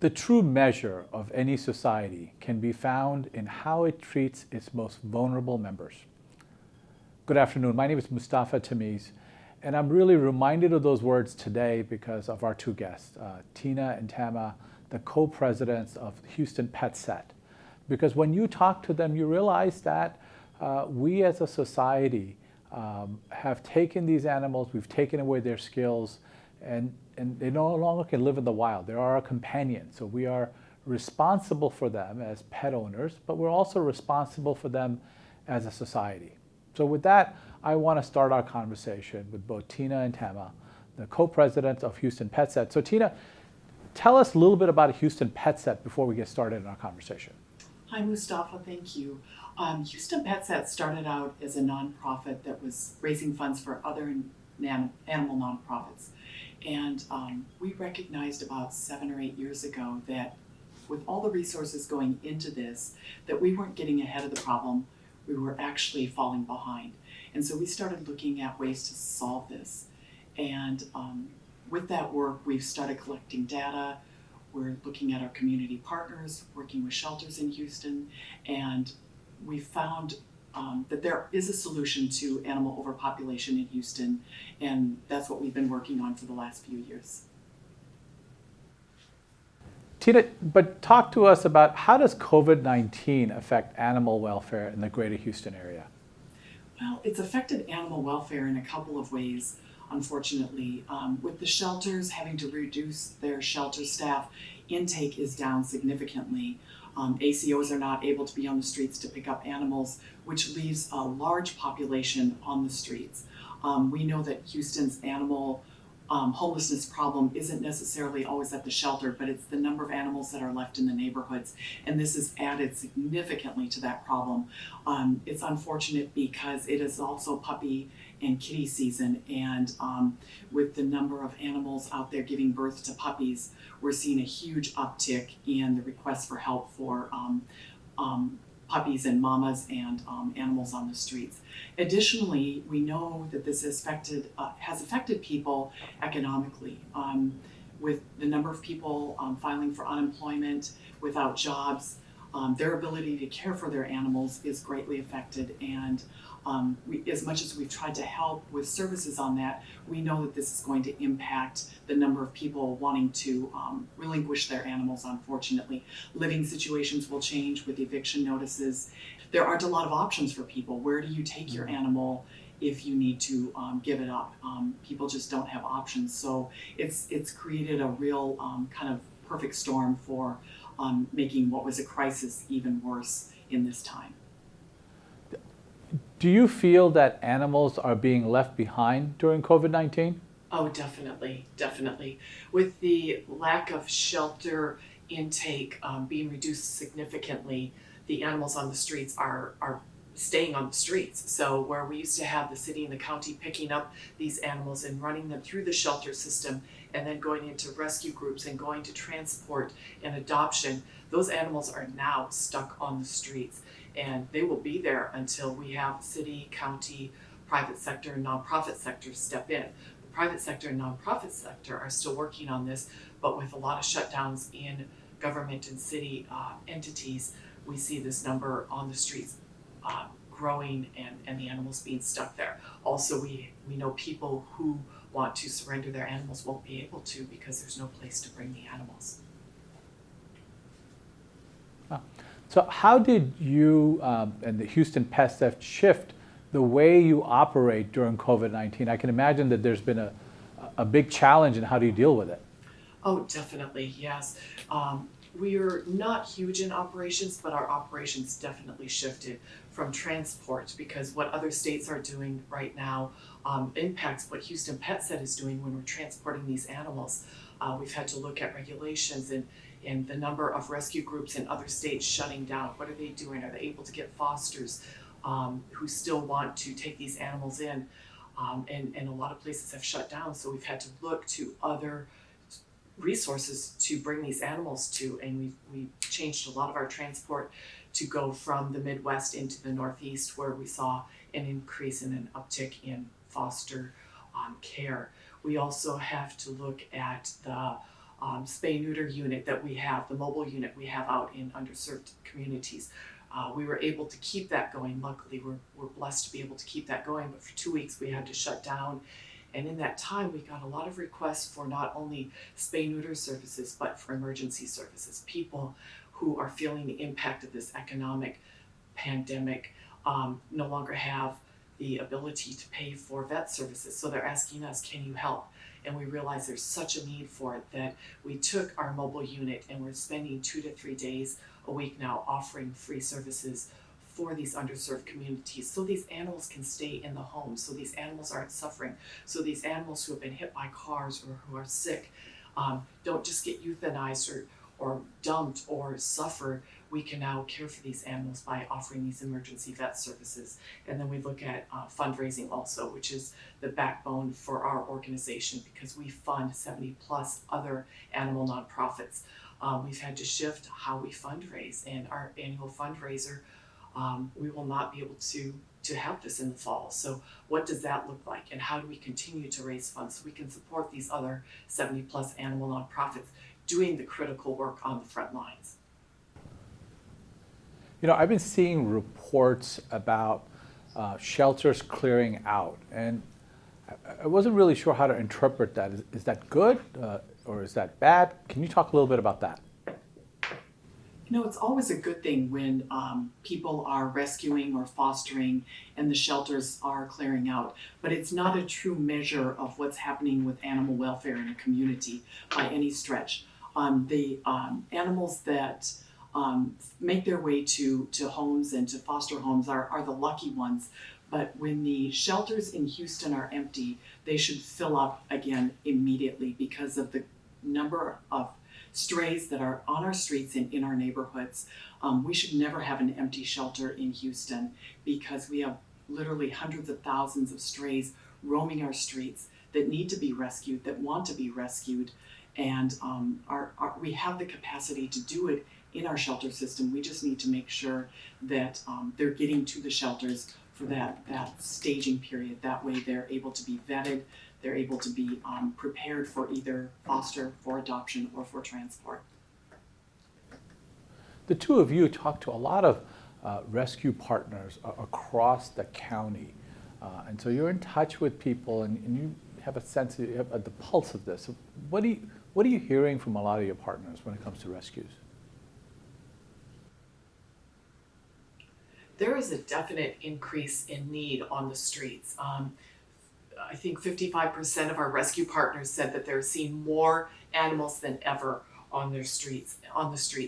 The true measure of any society can be found in how it treats its most vulnerable members. Good afternoon. My name is Mustafa Tameez, and I'm really reminded of those words today because of our two guests, Tena and Tama, the co-presidents of Houston Pest Theft. Because when you talk to them, you realize that we as a society have taken these animals, we've taken away their skills, and they no longer can live in the wild. They are our companions. So we are responsible for them as pet owners, but we're also responsible for them as a society. So with that, I want to start our conversation with both Tena and Tama, the co-presidents of Houston Pest Theft. So Tena, tell us a little bit about Houston Pest Theft before we get started in our conversation. Hi, Mustafa. Thank you. Houston Pest Theft started out as a nonprofit that was raising funds for other animal nonprofits. And we recognized about 7 or 8 years ago that with all the resources going into this, that we weren't getting ahead of the problem, we were actually falling behind. And so we started looking at ways to solve this. And with that work, we've started collecting data. We're looking at our community partners, working with shelters in Houston, and we found that there is a solution to animal overpopulation in Houston, and that's what we've been working on for the last few years. Tena, but talk to us about how does COVID-19 affect animal welfare in the greater Houston area? Well, it's affected animal welfare in a couple of ways, unfortunately. With the shelters having to reduce their shelter staff, intake is down significantly. ACOs are not able to be on the streets to pick up animals, which leaves a large population on the streets. We know that Houston's animal homelessness problem isn't necessarily always at the shelter, but it's the number of animals that are left in the neighborhoods, and this has added significantly to that problem. It's unfortunate because it is also puppy and kitty season, and with the number of animals out there giving birth to puppies, we're seeing a huge uptick in the requests for help for puppies and mamas and animals on the streets. Additionally, we know that this has affected people economically. With the number of people filing for unemployment, without jobs, their ability to care for their animals is greatly affected, and as much as we've tried to help with services on that, we know that this is going to impact the number of people wanting to relinquish their animals, unfortunately. Living situations will change with eviction notices. There aren't a lot of options for people. Where do you take your animal if you need to give it up? People just don't have options. So it's created a real kind of perfect storm for making what was a crisis even worse in this time. Do you feel that animals are being left behind during COVID-19? Oh, definitely, definitely. With the lack of shelter intake being reduced significantly, the animals on the streets are staying on the streets. So where we used to have the city and the county picking up these animals and running them through the shelter system and then going into rescue groups and going to transport and adoption, those animals are now stuck on the streets. And they will be there until we have city, county, private sector, and nonprofit sector step in. The private sector and nonprofit sector are still working on this, but with a lot of shutdowns in government and city entities, we see this number on the streets growing and the animals being stuck there. Also, we know people who want to surrender their animals won't be able to because there's no place to bring the animals. So how did you and the Houston Pest Theft shift the way you operate during COVID-19? I can imagine that there's been a big challenge in how do you deal with it? Oh, definitely, yes. We are not huge in operations, but our operations definitely shifted from transport because what other states are doing right now impacts what Houston Pest Theft is doing when we're transporting these animals. We've had to look at regulations and the number of rescue groups in other states shutting down. What are they doing? Are they able to get fosters who still want to take these animals in? And a lot of places have shut down, so we've had to look to other resources to bring these animals to, and we've changed a lot of our transport to go from the Midwest into the Northeast, where we saw an increase in an uptick in foster care. We also have to look at the spay-neuter unit that we have, the mobile unit we have out in underserved communities. We were able to keep that going. Luckily, we're blessed to be able to keep that going, but for 2 weeks we had to shut down. And in that time, we got a lot of requests for not only spay-neuter services, but for emergency services. People who are feeling the impact of this economic pandemic no longer have the ability to pay for vet services. So they're asking us, can you help? And we realized there's such a need for it that we took our mobile unit and we're spending 2 to 3 days a week now offering free services for these underserved communities, so these animals can stay in the home, so these animals aren't suffering, so these animals who have been hit by cars or who are sick don't just get euthanized or dumped or suffer. We can now care for these animals by offering these emergency vet services. And then we look at fundraising also, which is the backbone for our organization, because we fund 70 plus other animal nonprofits. We've had to shift how we fundraise, and our annual fundraiser, we will not be able to have this in the fall. So what does that look like, and how do we continue to raise funds so we can support these other 70 plus animal nonprofits doing the critical work on the front lines? You know, I've been seeing reports about shelters clearing out, and I wasn't really sure how to interpret that. Is that good or is that bad? Can you talk a little bit about that? You know, it's always a good thing when people are rescuing or fostering and the shelters are clearing out, but it's not a true measure of what's happening with animal welfare in a community by any stretch. The animals that make their way to homes and to foster homes are the lucky ones, but when the shelters in Houston are empty, they should fill up again immediately because of the number of strays that are on our streets and in our neighborhoods. We should never have an empty shelter in Houston because we have literally hundreds of thousands of strays roaming our streets that need to be rescued, that want to be rescued, and we have the capacity to do it in our shelter system. We just need to make sure that they're getting to the shelters for that staging period. That way they're able to be vetted, they're able to be prepared for either foster, for adoption, or for transport. The two of you talk to a lot of rescue partners across the county. And so you're in touch with people and you have a sense, you have the pulse of this. What are you hearing from a lot of your partners when it comes to rescues? There is a definite increase in need on the streets. I think 55% of our rescue partners said that they're seeing more animals than ever on the streets,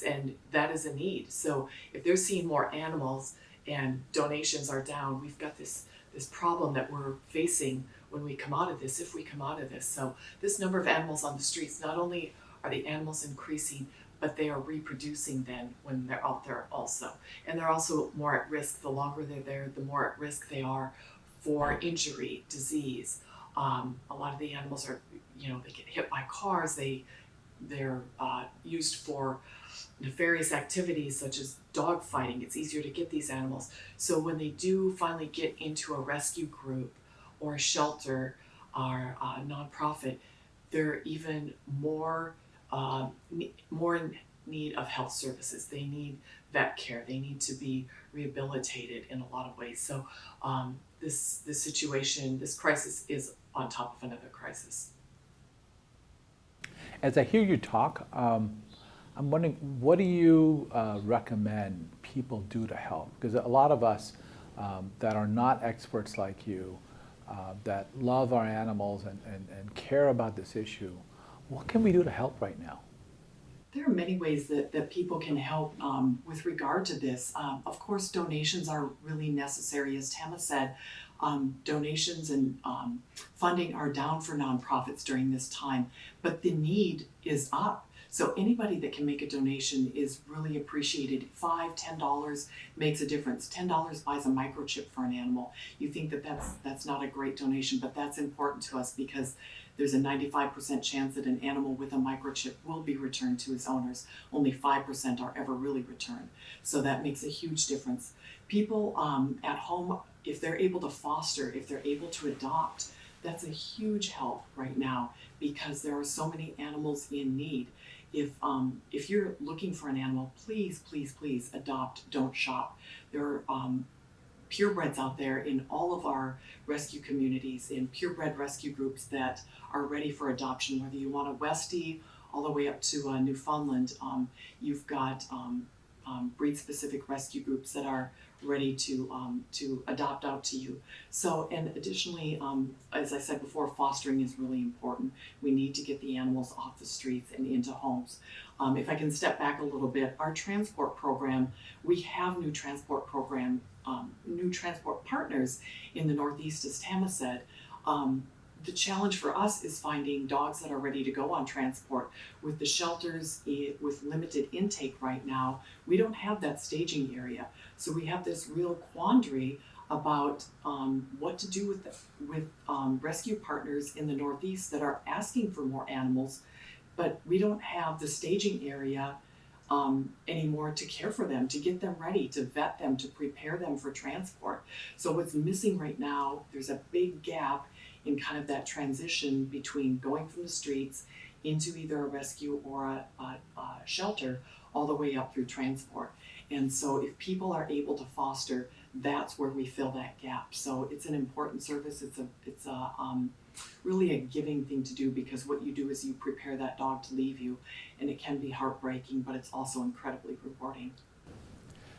and that is a need. So if they're seeing more animals and donations are down, we've got this problem that we're facing when we come out of this, if we come out of this. So this number of animals on the streets, not only are the animals increasing, but they are reproducing then when they're out there also. And they're also more at risk. The longer they're there, the more at risk they are for injury, disease. A lot of the animals are, they get hit by cars. They're used for nefarious activities such as dog fighting. It's easier to get these animals. So when they do finally get into a rescue group or a shelter or a nonprofit, they're even more in need of health services. They need vet care. They need to be rehabilitated in a lot of ways. So this situation, this crisis is on top of another crisis. As I hear you talk, I'm wondering, what do you recommend people do to help? Because a lot of us that are not experts like you, that love our animals and care about this issue, what can we do to help right now? There are many ways that people can help with regard to this. Of course, donations are really necessary. As Tama said, donations and funding are down for nonprofits during this time, but the need is up. So anybody that can make a donation is really appreciated. $5, $10 makes a difference. $10 buys a microchip for an animal. You think that's not a great donation, but that's important to us because there's a 95% chance that an animal with a microchip will be returned to its owners. Only 5% are ever really returned. So that makes a huge difference. People at home, if they're able to foster, if they're able to adopt, that's a huge help right now because there are so many animals in need. If you're looking for an animal, please, please, please adopt, don't shop. There are purebreds out there in all of our rescue communities, in purebred rescue groups that are ready for adoption, whether you want a Westie all the way up to Newfoundland. You've got breed-specific rescue groups that are ready to adopt out to you. So, and additionally, as I said before, fostering is really important. We need to get the animals off the streets and into homes. If I can step back a little bit, our transport program, we have new transport partners in the Northeast, as Tama said. The challenge for us is finding dogs that are ready to go on transport. With the shelters with limited intake right now, we don't have that staging area. So we have this real quandary about what to do with rescue partners in the Northeast that are asking for more animals, but we don't have the staging area anymore to care for them, to get them ready, to vet them, to prepare them for transport. So what's missing right now, there's a big gap in kind of that transition between going from the streets into either a rescue or a shelter all the way up through transport. And so if people are able to foster, that's where we fill that gap. So it's an important service. It's really a giving thing to do, because what you do is you prepare that dog to leave you, and it can be heartbreaking, but it's also incredibly rewarding.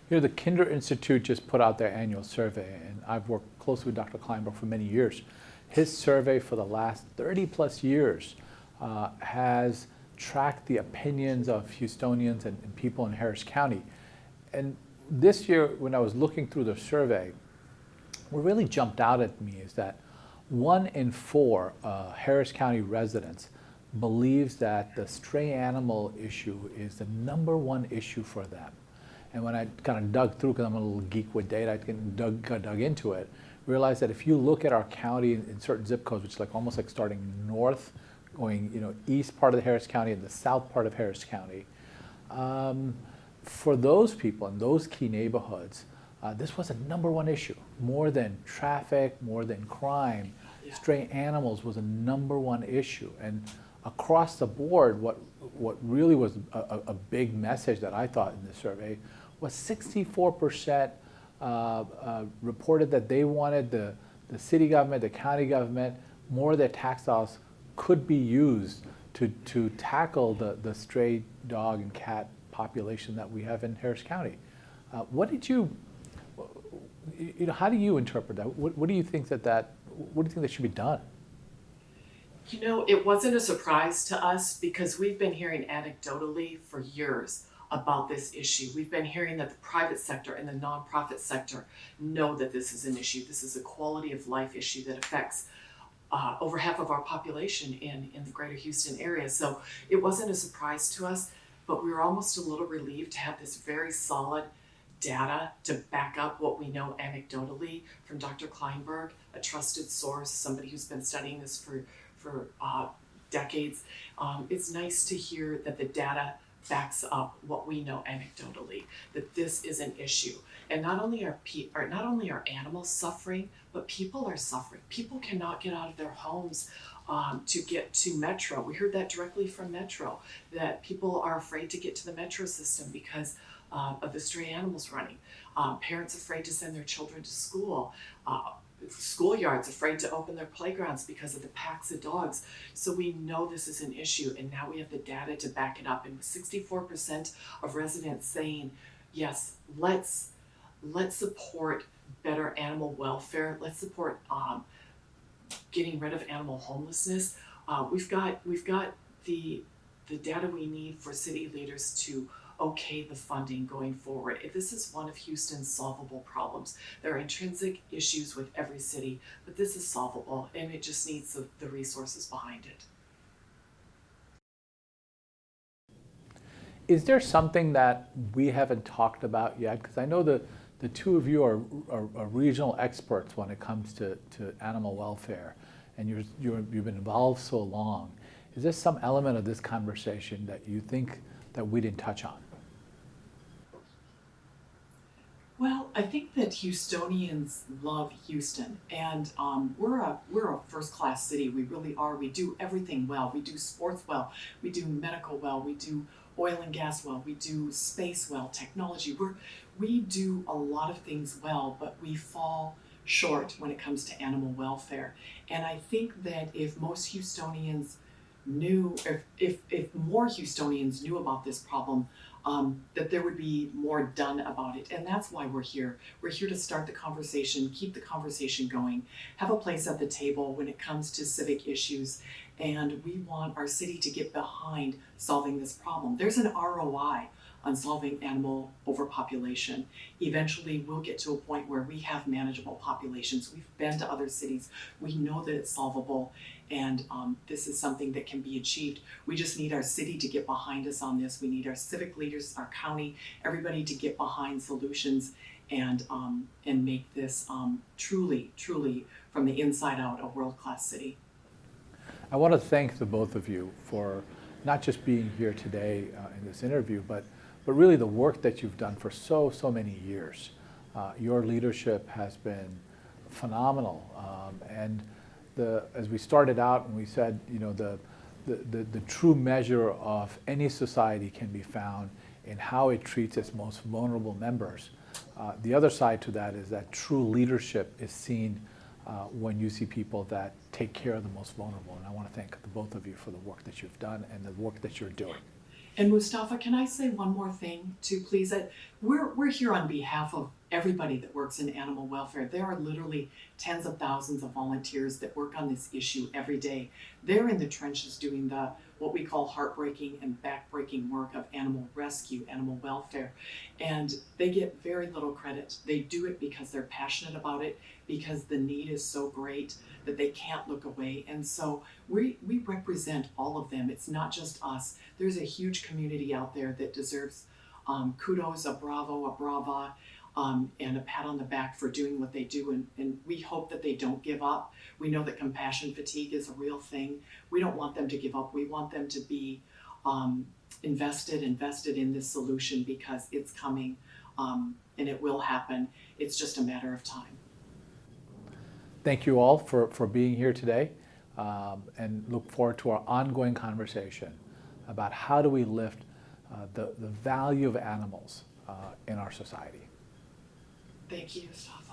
You know, the Kinder Institute just put out their annual survey, and I've worked closely with Dr. Kleinberg for many years. His survey for the last 30 plus years has tracked the opinions of Houstonians and people in Harris County. And this year, when I was looking through the survey, what really jumped out at me is that 1 in 4 Harris County residents believes that the stray animal issue is the #1 issue for them. And when I kind of dug through, because I'm a little geek with data, I dug into it, realized that if you look at our county in certain zip codes, which is like almost like starting north, going east part of the Harris County and the south part of Harris County, for those people in those key neighborhoods, this was a #1 issue. More than traffic, more than crime, stray animals was a #1 issue. And across the board, what really was a big message that I thought in the survey was 64% reported that they wanted the city government, the county government, more of their tax dollars could be used to tackle the stray dog and cat population that we have in Harris County. How do you interpret that? What do you think what do you think that should be done? It wasn't a surprise to us because we've been hearing anecdotally for years about this issue. We've been hearing that the private sector and the nonprofit sector know that this is an issue. This is a quality of life issue that affects over half of our population in the greater Houston area. So it wasn't a surprise to us, but we were almost a little relieved to have this very solid data to back up what we know anecdotally from Dr. Kleinberg, a trusted source, somebody who's been studying this for decades. It's nice to hear that the data backs up what we know anecdotally, that this is an issue. And not only are animals suffering, but people are suffering. People cannot get out of their homes to get to Metro. We heard that directly from Metro, that people are afraid to get to the Metro system because of the stray animals running. Parents afraid to send their children to school. Schoolyards afraid to open their playgrounds because of the packs of dogs. So we know this is an issue, and now we have the data to back it up. And with 64% of residents saying, yes, let's support better animal welfare. Let's support getting rid of animal homelessness. We've got the data we need for city leaders to okay the funding going forward. If this is one of Houston's solvable problems. There are intrinsic issues with every city, but this is solvable, and it just needs the resources behind it. Is there something that we haven't talked about yet? Because I know the two of you are regional experts when it comes to animal welfare, and you've been involved so long. Is there some element of this conversation that you think that we didn't touch on? Well, I think that Houstonians love Houston, and we're a first class city. We really are. We do everything well. We do sports well. We do medical well. We do oil and gas well. We do space well. Technology. We do a lot of things well, but we fall short when it comes to animal welfare. And I think that if most Houstonians knew, if more Houstonians knew about this problem, that there would be more done about it. And that's why we're here. We're here to start the conversation, keep the conversation going, have a place at the table when it comes to civic issues. And we want our city to get behind solving this problem. There's an ROI on solving animal overpopulation. Eventually, we'll get to a point where we have manageable populations. We've been to other cities. We know that it's solvable, and this is something that can be achieved. We just need our city to get behind us on this. We need our civic leaders, our county, everybody to get behind solutions and make this truly, truly from the inside out a world-class city. I want to thank the both of you for not just being here today in this interview, but really the work that you've done for so many years. Your leadership has been phenomenal, and as we started out and we said, you know, the true measure of any society can be found in how it treats its most vulnerable members. The other side to that is that true leadership is seen when you see people that take care of the most vulnerable. And I want to thank the both of you for the work that you've done and the work that you're doing. And Mustafa, can I say one more thing too, please? We're here on behalf of everybody that works in animal welfare. There are literally tens of thousands of volunteers that work on this issue every day. They're in the trenches doing what we call heartbreaking and backbreaking work of animal rescue, animal welfare. And they get very little credit. They do it because they're passionate about it, because the need is so great that they can't look away. And so we represent all of them. It's not just us. There's a huge community out there that deserves kudos, a bravo, a brava, and a pat on the back for doing what they do. And we hope that they don't give up. We know that compassion fatigue is a real thing. We don't want them to give up. We want them to be invested in this solution, because it's coming, and it will happen. It's just a matter of time. Thank you all for being here today, and look forward to our ongoing conversation about how do we lift the value of animals in our society. Thank you, Mustafa.